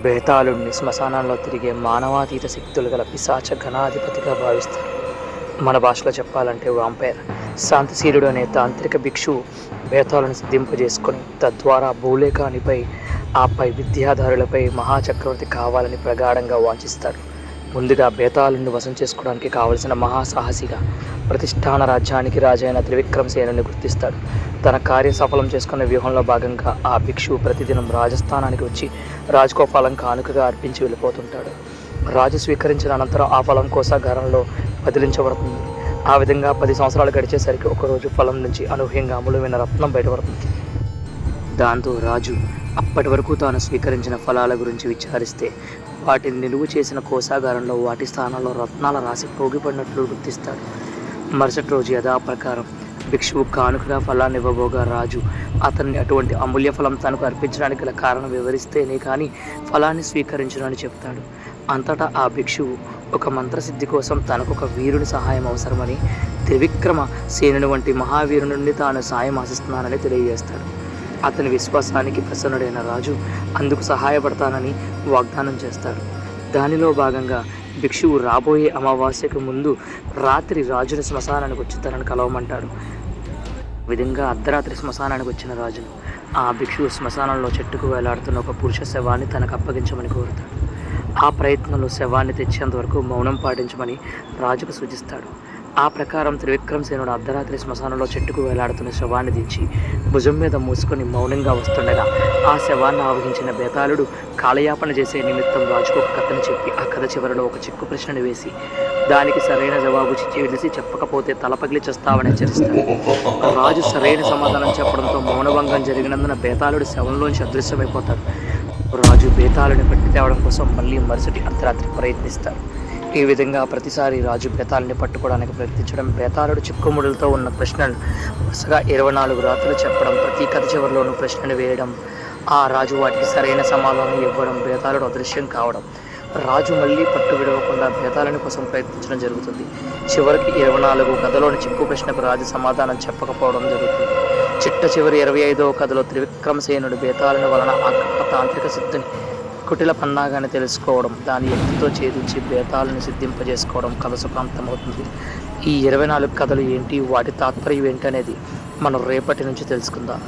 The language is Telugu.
బేతాళుడిని శ్మశానంలో తిరిగే మానవాతీత శక్తులు గల పిశాచ గణాధిపతిగా భావిస్తారు. మన భాషలో చెప్పాలంటే వాంపైర్. శాంతిశీలుడు అనే తాంత్రిక భిక్షువు బేతాళుని సిద్ధింపజేసుకొని తద్వారా భూలేఖానిపై ఆపై విద్యాధారులపై మహాచక్రవర్తి కావాలని ప్రగాఢంగా వాంఛిస్తాడు. ముందుగా బేతాళుని వశం చేసుకోవడానికి కావలసిన మహాసాహసిగా ప్రతిష్టాన రాజ్యానికి రాజైన త్రివిక్రమసేనుని గుర్తిస్తాడు. తన కార్య సఫలం చేసుకున్న వ్యూహంలో భాగంగా ఆ భిక్షువు ప్రతిదినం రాజస్థానానికి వచ్చి రాజుకో ఫలం కానుకగా అర్పించి వెళ్ళిపోతుంటాడు. రాజు స్వీకరించిన అనంతరం ఆ ఫలం కోసాగారంలో బదిలించబడుతుంది. ఆ విధంగా 10 సంవత్సరాలు గడిచేసరికి ఒకరోజు ఫలం నుంచి అనూహ్యంగా అమూల్యమైన రత్నం బయటపడుతుంది. దాంతో రాజు అప్పటి వరకు తాను స్వీకరించిన ఫలాల గురించి విచారిస్తే వాటిని నిలువు చేసిన కోసాగారంలో వాటి స్థానంలో రత్నాల రాశి పోగిపడినట్లు గుర్తిస్తాడు. మరుసటి రోజు యథాప్రకారం భిక్షువు కానుకగా ఫలాన్ని ఇవ్వబోగా రాజు అతన్ని అటువంటి అమూల్య ఫలం తనకు అర్పించడానికి గల కారణం వివరిస్తేనే కానీ ఫలాన్ని స్వీకరించనని చెప్తాడు. అంతటా ఆ భిక్షువు ఒక మంత్రసిద్ధి కోసం తనకొక వీరుని సహాయం అవసరమని త్రివిక్రమ సేనుని వంటి మహావీరుని నుండి తాను సాయం ఆశిస్తున్నానని తెలియజేస్తాడు. అతని విశ్వాసానికి ప్రసన్నుడైన రాజు అందుకు సహాయపడతానని వాగ్దానం చేస్తాడు. దానిలో భాగంగా భిక్షువు రాబోయే అమావాస్యకు ముందు రాత్రి రాజుని శ్మశానానికి వచ్చి తనను కలవమంటాడు. విధంగా అర్ధరాత్రి శ్మశానానికి వచ్చిన రాజును ఆ భిక్షువు శ్మశానంలో చెట్టుకు వేలాడుతున్న ఒక పురుష శవాన్ని తనకు అప్పగించమని కోరుతాడు. ఆ ప్రయత్నంలో శవాన్ని తెచ్చేంత వరకు మౌనం పాటించమని రాజుకు సూచిస్తాడు. ఆ ప్రకారం త్రివిక్రమసేనుడు అర్ధరాత్రి శ్మశానంలో చెట్టుకు వేలాడుతున్న శవాన్ని దించి భుజం మీద మూసుకొని మౌనంగా వస్తుండగా ఆ శవాన్ని ఆవహించిన బేతాళుడు కాలయాపన చేసే నిమిత్తం రాజుకు ఒక కథను చెప్పి ఆ కథ చివరిలో ఒక చిక్కు ప్రశ్నను వేసి దానికి సరైన జవాబు తెలిసి చెప్పకపోతే తలపగిలి చేస్తావని హెచ్చరిస్తాడు. రాజు సరైన సమాధానం చెప్పడంతో మౌనభంగం జరిగినందున బేతాళుడు శవంలోంచి అదృశ్యమైపోతాడు. రాజు బేతాళుని పట్టి తేవడం కోసం మళ్ళీ మరుసటి అర్ధరాత్రి ప్రయత్నిస్తాడు. ఈ విధంగా ప్రతిసారి రాజు బేతాళుని పట్టుకోవడానికి ప్రయత్నించడం, బేతాళుడు చిక్కుముడులతో ఉన్న ప్రశ్నలు వరుసగా 24 రాత్రులు చెప్పడం, ప్రతి కథ చివరిలోనూ ప్రశ్నలు వేయడం, ఆ రాజు వాటికి సరైన సమాధానం ఇవ్వడం, బేతాళుడు అదృశ్యం కావడం, రాజు మళ్ళీ పట్టు విడవకుండా బేతాళుని కోసం ప్రయత్నించడం జరుగుతుంది. చివరికి 24 కథలోని చిక్కు ప్రశ్నకు రాజు సమాధానం చెప్పకపోవడం జరుగుతుంది. చిట్ట చివరి 25వ కథలో త్రివిక్రమసేనుడు బేతాళుని వలన ఆ తాంత్రిక సిద్ధిని కుటిల పన్నాగాన్ని తెలుసుకోవడం, దాని ఎత్తుతో ఛేదించి బేతాళుని సిద్ధింపజేసుకోవడం కథ సుఖాంతమవుతుంది. ఈ 24 కథలు ఏంటి, వాటి తాత్పర్యం ఏంటి అనేది మనం రేపటి నుంచి తెలుసుకుందాం.